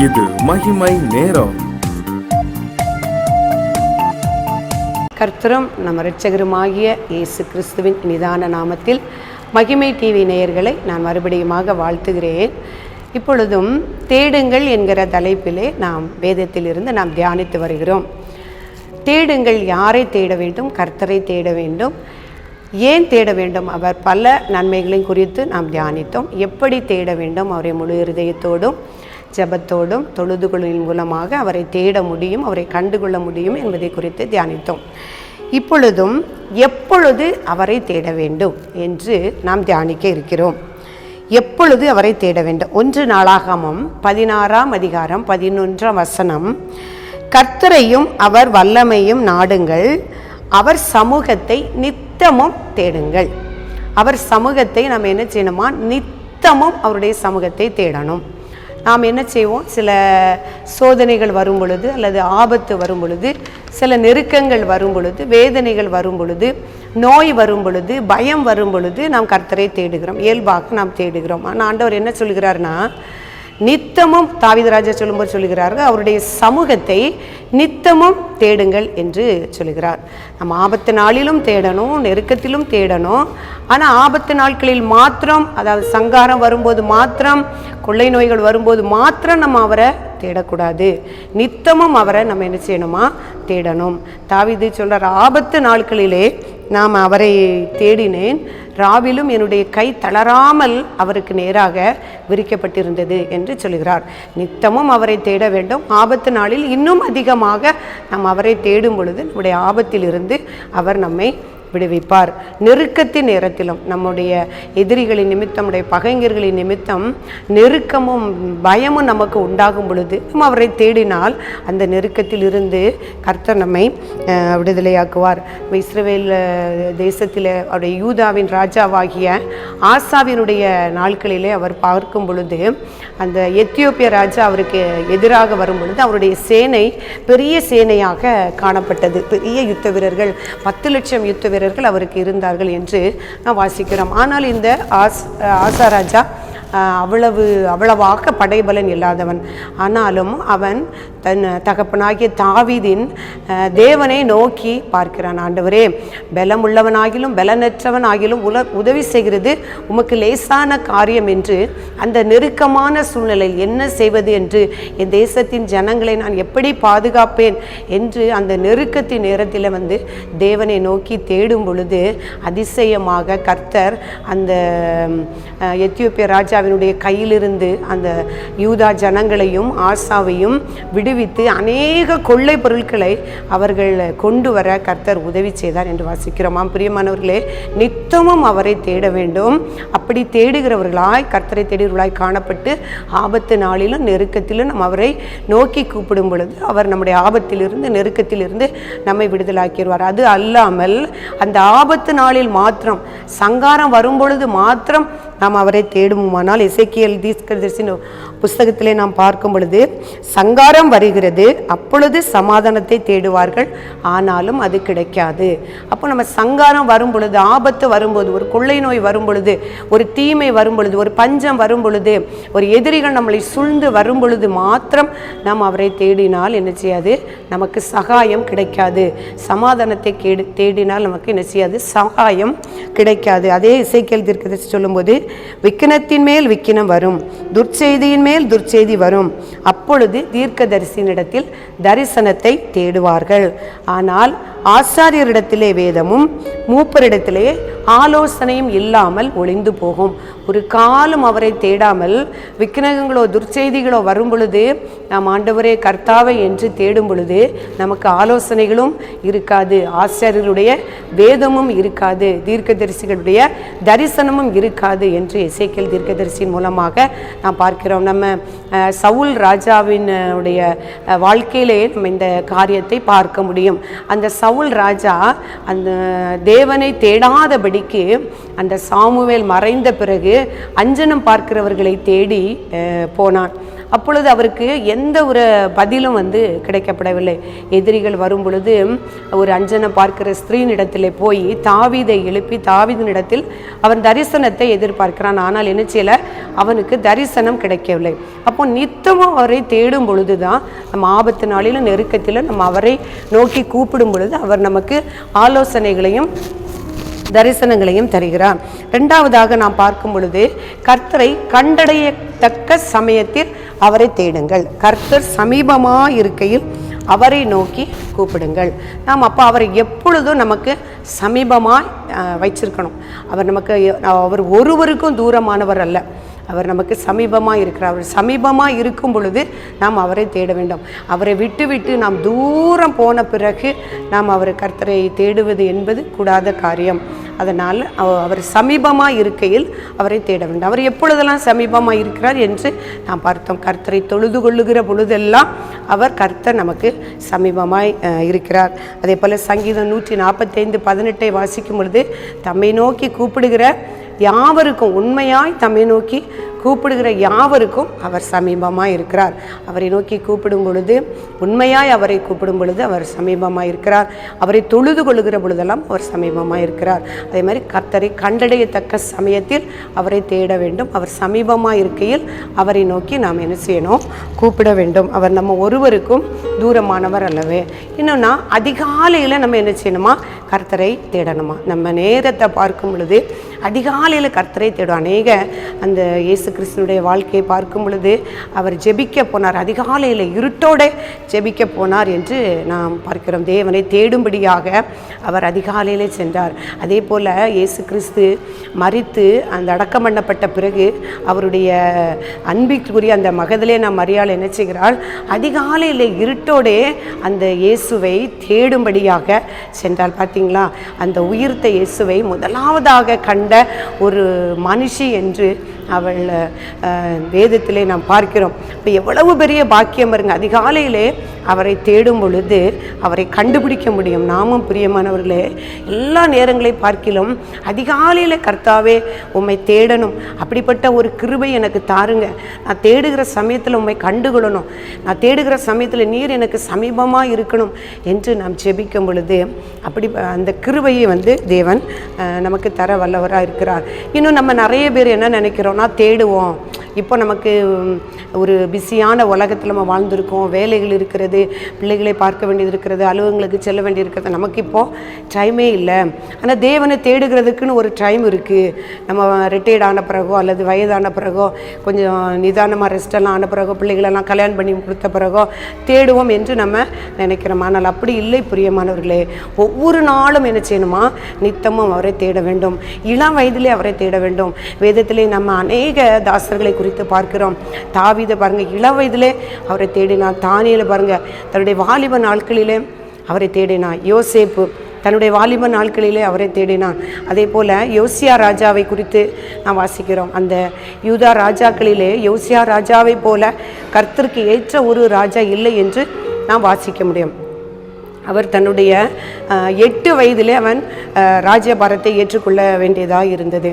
இது மகிமை நேரம். கர்த்தரும் நம்ம இரட்சகருமாகிய இயேசு கிறிஸ்துவின் நிதான நாமத்தில் மகிமை டிவி நேயர்களை நான் மறுபடியுமாக வாழ்த்துகிறேன். இப்பொழுதும் தேடுங்கள் என்கிற தலைப்பிலே நாம் வேதத்திலிருந்து நாம் தியானித்து வருகிறோம். தேடுங்கள், யாரை தேட வேண்டும்? கர்த்தரை தேட வேண்டும். ஏன் தேட வேண்டும்? அவர் பல நன்மைகளையும் குறித்து நாம் தியானித்தோம். எப்படி தேட வேண்டும்? அவரை முழு இருதயத்தோடும் ஜெபத்தோடும் தொழுதுகளின் மூலமாக அவரை தேட முடியும், அவரை கண்டுகொள்ள முடியும் என்பதை குறித்து தியானித்தோம். இப்பொழுதும் எப்பொழுது அவரை தேட வேண்டும் என்று நாம் தியானிக்க இருக்கிறோம். எப்பொழுது அவரை தேட வேண்டும்? 1 நாளாகமம் 16ஆம் அதிகாரம் 11ஆம் வசனம், கர்த்தரையும் அவர் வல்லமையும் நாடுங்கள், அவர் சமூகத்தை நித்தமும் தேடுங்கள். அவர் சமூகத்தை நாம் என்ன செய்யணுமா? நித்தமும் அவருடைய சமூகத்தை தேடணும். நாம் என்ன செய்வோம்? சில சோதனைகள் வரும் பொழுது, அல்லது ஆபத்து வரும் பொழுது, சில நெருக்கங்கள் வரும் பொழுது, வேதனைகள் வரும் பொழுது, நோய் வரும் பொழுது, பயம் வரும் பொழுது நாம் கர்த்தரை தேடுகிறோம். இயல்பாக நாம் தேடுகிறோம். ஆனால் ஆண்டவர் என்ன சொல்கிறார்னா, நித்தமும், தாவீது ராஜா சொல்லும்போது சொல்லுகிறார்கள், அவருடைய சமூகத்தை நித்தமும் தேடுங்கள் என்று சொல்லுகிறார். நம்ம ஆபத்து நாளிலும் தேடணும், நெருக்கத்திலும் தேடணும். ஆனால் ஆபத்து நாட்களில் மாத்திரம், அதாவது சங்காரம் வரும்போது மாத்திரம், கொள்ளை நோய்கள் வரும்போது மாத்திரம் நம்ம அவரை தேடக்கூடாது. நித்தமும் அவரை நம்ம என்ன செய்யணுமா? தேடணும். தாவீது சொல்றார், ஆபத்து நாட்களிலே நாம் அவரை தேடினேன், ராவிலும் என்னுடைய கை தளராமல் அவருக்கு நேராக விரிக்கப்பட்டிருந்தது என்று சொல்கிறார். நித்தமும் அவரை தேட வேண்டும். ஆபத்து நாளில் இன்னும் அதிகமாக நாம் அவரை தேடும் பொழுது நம்முடைய ஆபத்திலிருந்து அவர் நம்மை விடுவிப்பார். நெருக்கத்தின் நேரத்திலும், நம்முடைய எதிரிகளின் நிமித்தம், நம்முடைய பகைஞர்களின் நிமித்தம் நெருக்கமும் பயமும் நமக்கு உண்டாகும் பொழுது நம்ம அவரை தேடினால் அந்த நெருக்கத்தில் இருந்து கர்த்தர் நம்மை விடுதலையாக்குவார். இஸ்ரவேல் தேசத்தில் அவருடைய யூதாவின் ராஜாவாகிய ஆசாவினுடைய நாட்களிலே அவர் பார்க்கும் பொழுது, அந்த எத்தியோப்பிய ராஜா அவருக்கு எதிராக வரும் பொழுது அவருடைய சேனை பெரிய சேனையாக காணப்பட்டது. பெரிய யுத்த வீரர்கள், 10 லட்சம் யுத்த வீரர்கள் அவருக்கு இருந்தார்கள் என்று நாம் வாசிக்கிறோம். ஆனால் இந்த ஆசாராஜா அவ்வளவாக படைபலன் இல்லாதவன். ஆனாலும் அவன் தன் தகப்பனாகிய தாவீதின் தேவனை நோக்கி பார்க்கிறான். ஆண்டவரே, பலம் உள்ளவனாகிலும் பலனற்றவன் ஆகிலும் உதவி செய்கிறது உமக்கு லேசான காரியம் என்று, அந்த நெருக்கமான சூழ்நிலையில் என்ன செய்வது என்று, என் தேசத்தின் ஜனங்களை நான் எப்படி பாதுகாப்பேன் என்று அந்த நெருக்கத்தின் நேரத்தில் தேவனை நோக்கி தேடும் பொழுது அதிசயமாக கர்த்தர் அந்த எத்தியோப்பிய ராஜாவினுடைய கையிலிருந்து அந்த யூதா ஜனங்களையும் ஆசாவையும் விடுவித்து அநேக கொள்ளை பொருட்களை அவர்கள் கொண்டு வர கர்த்தர் உதவி செய்தார் என்று வாசிக்கிறோம். பிரியமானவர்களே, நித்தமும் அவரை தேட வேண்டும். அப்படி தேடுகிறவர்களாய், கர்த்தரை தேடுகிறவர்களாய் காணப்பட்டு ஆபத்து நாளிலும் நெருக்கத்திலும் நம்ம அவரை நோக்கி கூப்பிடும் பொழுது அவர் நம்முடைய ஆபத்திலிருந்து, நெருக்கத்திலிருந்து நம்மை விடுதலாக்கிடுவார். அது அல்லாமல் அந்த ஆபத்து நாளில் மாத்திரம், சங்காரம் வரும் பொழுது மாத்திரம் நாம் அவரை தேடுவோமானால், எசேக்கியேல் தீர்க்கதரிசியின் புஸ்தகத்திலே நாம் பார்க்கும் பொழுது, சங்காரம் வருகிறது, அப்பொழுது சமாதானத்தை தேடுவார்கள், ஆனாலும் அது கிடைக்காது. அப்போ நம்ம சங்காரம் வரும் பொழுது, ஆபத்து வரும்போது, ஒரு கொள்ளை நோய் வரும் பொழுது, ஒரு தீமை வரும் பொழுது, ஒரு பஞ்சம் வரும் பொழுது, ஒரு எதிரிகள் நம்மளை சூழ்ந்து வரும் பொழுது மாத்திரம் நாம் அவரை தேடினால் என்ன செய்யாது? நமக்கு சகாயம் கிடைக்காது. சமாதானத்தை தேடினால் நமக்கு என்ன செய்யாது? சகாயம் கிடைக்காது. அதே எசேக்கியேல் தீர்க்கதரிசி சொல்லும்போது, விக்கினத்தின் மேல் விக்கினம் வரும், துர்ச்செய்தியின் மேல் துர்ச்செய்தி வரும், அப்பொழுது தீர்க்கதரிசியினிடத்தில் தரிசனத்தை தேடுவார்கள். ஆனால் ஆசாரியரிடத்திலே வேதமும் மூப்பரிடத்திலே ஆலோசனையும் இல்லாமல் ஒளிந்து போகும். ஒரு காலம் அவரை தேடாமல் விக்கிரகங்களோ துர்ச்செய்திகளோ வரும் பொழுது நாம் ஆண்டவரே கர்த்தாவை என்று தேடும் பொழுது நமக்கு ஆலோசனைகளும் இருக்காது, ஆசாரியர்களுடைய வேதமும் இருக்காது, தீர்க்கதரிசிகளுடைய தரிசனமும் இருக்காது என்று எசேக்கியேல் தீர்க்கதரிசியின் மூலமாக நாம் பார்க்கிறோம். நம்ம சவுல் ராஜாவினுடைய வாழ்க்கையிலே நம்ம இந்த காரியத்தை பார்க்க முடியும். அந்த சவுல் ராஜா அந்த தேவனை தேடாதபடிக்கு அந்த சாமுவேல் மறைந்த பிறகு அஞ்சனம் பார்க்கிறவர்களை தேடி போனான். அப்பொழுது அவருக்கு எந்த ஒரு பதிலும் கிடைக்கப்படவில்லை. எதிரிகள் வரும் பொழுது ஒரு அஞ்சனை பார்க்கிற ஸ்திரீனிடத்தில் போய் தாவீதை எழுப்பி தாவீதினிடத்தில் அவன் தரிசனத்தை எதிர்பார்க்கிறான். ஆனால் என்ன செய்யல, அவனுக்கு தரிசனம் கிடைக்கவில்லை. அப்போ நித்தமும் அவரை தேடும் பொழுதுதான் நம்ம ஆபத்து நாளிலும் நெருக்கத்திலும் நம்ம அவரை நோக்கி கூப்பிடும் பொழுது அவர் நமக்கு ஆலோசனைகளையும் தரிசனங்களையும் தருகிறார். இரண்டாவதாக நாம் பார்க்கும் பொழுது கர்த்தரை கண்டடையத்தக்க சமயத்தில் அவரை தேடுங்கள். கர்த்தர் சமீபமாக இருக்கையில் அவரை நோக்கி கூப்பிடுங்கள். நாம் அப்போ அவரை எப்பொழுதும் நமக்கு சமீபமாக வச்சிருக்கணும். அவர் ஒருவருக்கும் தூரமானவர் அல்ல, அவர் நமக்கு சமீபமாக இருக்கிறார். அவர் சமீபமாக இருக்கும் பொழுது நாம் அவரை தேட வேண்டும். அவரை விட்டு நாம் தூரம் போன பிறகு நாம் கர்த்தரை தேடுவது என்பது கூடாத காரியம். அதனால் அவர் சமீபமாக இருக்கையில் அவரை தேட வேண்டும். அவர் எப்பொழுதெல்லாம் சமீபமாக இருக்கிறார் என்று நாம் பார்த்தோம். கர்த்தரை தொழுது கொள்ளுகிற பொழுதெல்லாம் கர்த்தர் நமக்கு சமீபமாய் இருக்கிறார். அதே போல் சங்கீதம் 145:18 வாசிக்கும் பொழுது தம்மை நோக்கி கூப்பிடுகிற யாவருக்கும், உண்மையாய் தம்மை நோக்கி கூப்பிடுகிற யாவருக்கும் அவர் சமீபமாக இருக்கிறார். அவரை நோக்கி கூப்பிடும் பொழுது, உண்மையாய் அவரை கூப்பிடும் பொழுது அவர் சமீபமாக இருக்கிறார். அவரை தொழுது கொள்ளுகிற பொழுதெல்லாம் அவர் சமீபமாக இருக்கிறார். அதே மாதிரி கர்த்தரை கண்டடையத்தக்க சமயத்தில் அவரை தேட வேண்டும். அவர் சமீபமாக இருக்கையில் அவரை நோக்கி நாம் என்ன செய்யணும், கூப்பிட வேண்டும். அவர் நம்ம ஒருவருக்கும் தூரமானவர் அல்லவே. இன்னொன்னா அதிகாலையில் நம்ம என்ன செய்யணுமா, கர்த்தரை தேடணுமா. நம்ம நேரத்தை பார்க்கும் பொழுது அதிகாலையில் கர்த்தரை தேடும். அநேக அந்த இயேசு கிறிஸ்துனுடைய வாழ்க்கையை பார்க்கும் பொழுது அவர் ஜெபிக்க போனார், அதிகாலையில் இருட்டோடு ஜெபிக்க போனார் என்று நாம் பார்க்கிறோம். தேவனை தேடும்படியாக அவர் அதிகாலையிலே சென்றார். அதே போல் இயேசு கிறிஸ்து மரித்து அந்த அடக்கம் பண்ணப்பட்ட பிறகு அவருடைய அன்பிற்குரிய அந்த மகதிலே நாம் மரியாள் என்ன செய்கிறாள், அதிகாலையில் இருட்டோடே அந்த இயேசுவை தேடும்படியாக சென்றாள். பார்த்தீங்களா, அந்த உயிர்த்த இயேசுவை முதலாவதாக கண்ட ஒரு மனுஷி என்று அவள் வேதத்திலே நாம் பார்க்கிறோம். இப்போ எவ்வளவு பெரிய பாக்கியம் பாருங்க, அதிகாலையிலே அவரை தேடும் பொழுது அவரை கண்டுபிடிக்க முடியும். நாமும் பிரியமானவர்களே, எல்லா நேரங்களை பார்க்கிலும் அதிகாலையில் கர்த்தாவே உம்மை தேடணும், அப்படிப்பட்ட ஒரு கிருபை எனக்கு தாருங்க. நான் தேடுகிற சமயத்தில் உம்மை கண்டுகொள்ளணும், நான் தேடுகிற சமயத்தில் நீர் எனக்கு சமீபமாக இருக்கணும் என்று நாம் ஜெபிக்கும் பொழுது அப்படி அந்த கிருபையை தேவன் நமக்கு தர வல்லவராக இருக்கிறார். இன்னும் நம்ம நிறைய பேர் என்ன நினைக்கிறோம்னா, தேடுவோம். இப்போ நமக்கு ஒரு பிஸியான உலகத்தில் நம்ம வாழ்ந்திருக்கோம், வேலைகள் இருக்கிறது, பிள்ளைகளை பார்க்க வேண்டியது இருக்கிறது, அலுவலகங்களுக்கு செல்ல வேண்டி இருக்கிறது, நமக்கு இப்போது டைமே இல்லை. ஆனால் தேவனை தேடுகிறதுக்குன்னு ஒரு டைம் இருக்குது. நம்ம ரிட்டையர்ட் ஆன பிறகோ அல்லது வயதான பிறகோ கொஞ்சம் நிதானமாக ரெஸ்டெல்லாம் ஆன பிறகோ பிள்ளைகளெல்லாம் கல்யாணம் பண்ணி கொடுத்த பிறகோ தேடுவோம் என்று நம்ம நினைக்கிறோம். ஆனால் அப்படி இல்லை பிரியமானவர்களே. ஒவ்வொரு நாளும் என்ன செய்யணுமா, நித்தமும் அவரை தேட வேண்டும். இளம் வயதிலே அவரை தேட வேண்டும். வேதத்திலே நம்ம அநேக தாசர்களை குறித்து பார்க்கிறோம். தாவீதை பாருங்க, இளம் வயதிலே அவரை தேடினார். தானியேலை பாருங்க, தன்னுடைய வாலிப நாட்களிலே அவரை தேடினார். யோசேப்பு தன்னுடைய வாலிப நாட்களிலே அவரை தேடினான். அதே போல் யோசியா ராஜாவை குறித்து நாம் வாசிக்கிறோம். அந்த யூதா ராஜாக்களிலே யோசியா ராஜாவை போல கர்த்தருக்கு ஏற்ற ஒரு ராஜா இல்லை என்று நாம் வாசிக்க முடியும். அவர் தன்னுடைய 8 வயதிலே அவன் ராஜ்யபாரத்தை ஏற்றுக்கொள்ள வேண்டியதாக இருந்தது.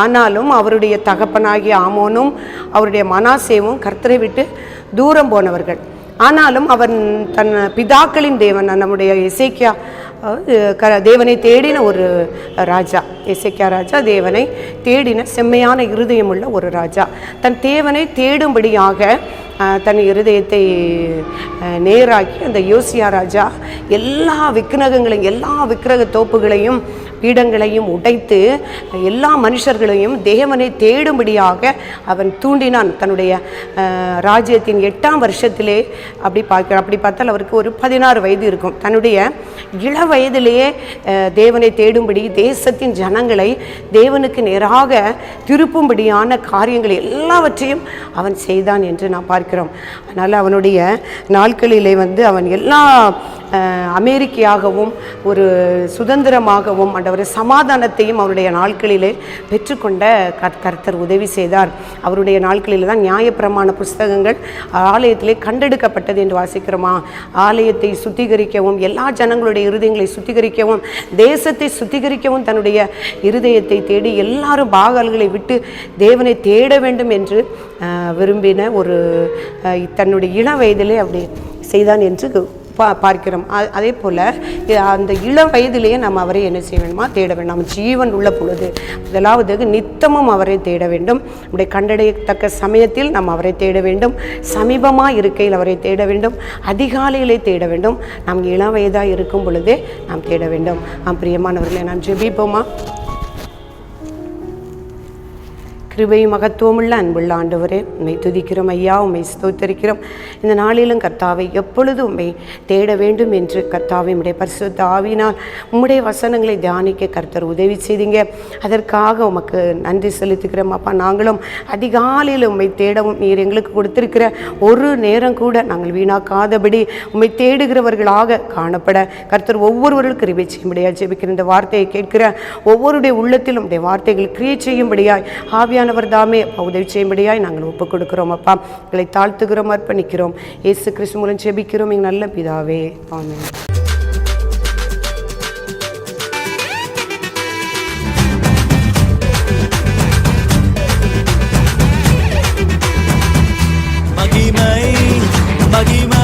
ஆனாலும் அவருடைய தகப்பனாகிய ஆமோனும் அவருடைய மனாசேவும் கர்த்தரை விட்டு தூரம் போனவர்கள். ஆனாலும் அவன் தன் பிதாக்களின் தேவன், நம்முடைய எசேக்கியா தேவனை தேடின ஒரு ராஜா. எசேக்கியா ராஜா தேவனை தேடின செம்மையான இருதயம் உள்ள ஒரு ராஜா. தன் தேவனை தேடும்படியாக தன் இருதயத்தை நேராக்கி அந்த யோசியா ராஜா எல்லா விக்கிரகங்களையும், எல்லா விக்கிரக தோப்புகளையும், பீடங்களையும் உடைத்து எல்லா மனுஷர்களையும் தேவனை தேடும்படியாக அவன் தூண்டினான். தன்னுடைய ராஜ்யத்தின் 8ஆம் வருஷத்திலே அப்படி பார்த்தால் அவருக்கு ஒரு 16 வயது இருக்கும். தன்னுடைய இள வயதிலேயே தேவனை தேடும்படி தேசத்தின் ஜனங்களை தேவனுக்கு நேராக திருப்பும்படியான காரியங்கள் எல்லாவற்றையும் அவன் செய்தான் என்று நாம் பார்க்கிறோம். அதனால் அவனுடைய நாட்களிலே அவன் எல்லா அமெரிக்கையாகவும் ஒரு சுதந்திரமாகவும் ஆண்டவரே சமாதானத்தையும் அவருடைய நாட்களிலே பெற்றுக்கொண்ட கர்த்தர் உதவி செய்தார். அவருடைய நாட்களில் தான் நியாயப்பிரமாண புஸ்தகங்கள் ஆலயத்திலே கண்டெடுக்கப்பட்டது என்று வாசிக்கிறோமா. ஆலயத்தை சுத்திகரிக்கவும், எல்லா ஜனங்களுடைய இருதயங்களை சுத்திகரிக்கவும், தேசத்தை சுத்திகரிக்கவும் தன்னுடைய இருதயத்தை தேடி எல்லாரும் பாகால்களை விட்டு தேவனை தேட வேண்டும் என்று விரும்பின ஒரு தன்னுடைய இள வயதிலே அப்படி செய்தான் என்று பார்க்கிறோம். அதே போல் அந்த இளம் வயதிலேயே நம்ம அவரை என்ன செய்ய வேண்டுமா, தேட வேண்டும். நம்ம ஜீவன் உள்ள பொழுது முதலாவது நித்தமும் அவரை தேட வேண்டும். நம்முடைய கண்டடையத்தக்க சமயத்தில் நாம் அவரை தேட வேண்டும். சமீபமாக இருக்கையில் அவரை தேட வேண்டும். அதிகாலையிலே தேட வேண்டும். நாம் இளம் வயதாக இருக்கும் பொழுதே நாம் தேட வேண்டும். பிரியமானவர்களே, நாம் ஜெபிப்போமா. கிருபை மகத்துவமுள்ள அன்புள்ள ஆண்டவரே, உம்மை துதிக்கிறோம் ஐயா, உம்மை ஸ்தோத்தரிக்கிறோம். இந்த நாளிலும் கர்த்தாவை எப்பொழுதும் உம்மை தேட வேண்டும் என்று கர்த்தாவை உம்முடைய பரிசுத்த ஆவியினால் உம்முடைய வசனங்களை தியானிக்க கர்த்தர் உதவி செய்தீங்க. அதற்காக உமக்கு நன்றி செலுத்துக்கிறோம் அப்பா. நாங்களும் அதிகாலையில் உம்மை தேடவும் நீர் எங்களுக்கு கொடுத்திருக்கிற ஒரு நேரம் கூட நாங்கள் வீணாக்காதபடி உம்மை தேடுகிறவர்களாக காணப்பட கர்த்தர் ஒவ்வொருவர்களுக்கு கிருபை செய்யும்படியாய் ஜெபிக்கிற. இந்த வார்த்தையை கேட்கிற ஒவ்வொருடைய உள்ளத்திலும் உம்முடைய வார்த்தைகள் கிரியை செய்யும்படியாய் ஆவியான தாமே உதவி செய்யும்படியாய் நாங்கள் ஒப்புக் கொடுக்கிறோம் அப்பா. எங்களை தாழ்த்துகிறோம், அர்ப்பணிக்கிறோம். இயேசு கிறிஸ்து மூலம் ஜெபிக்கிறோம் எங்கள் நல்ல பிதாவே, ஆமென். மகிமை மகிமை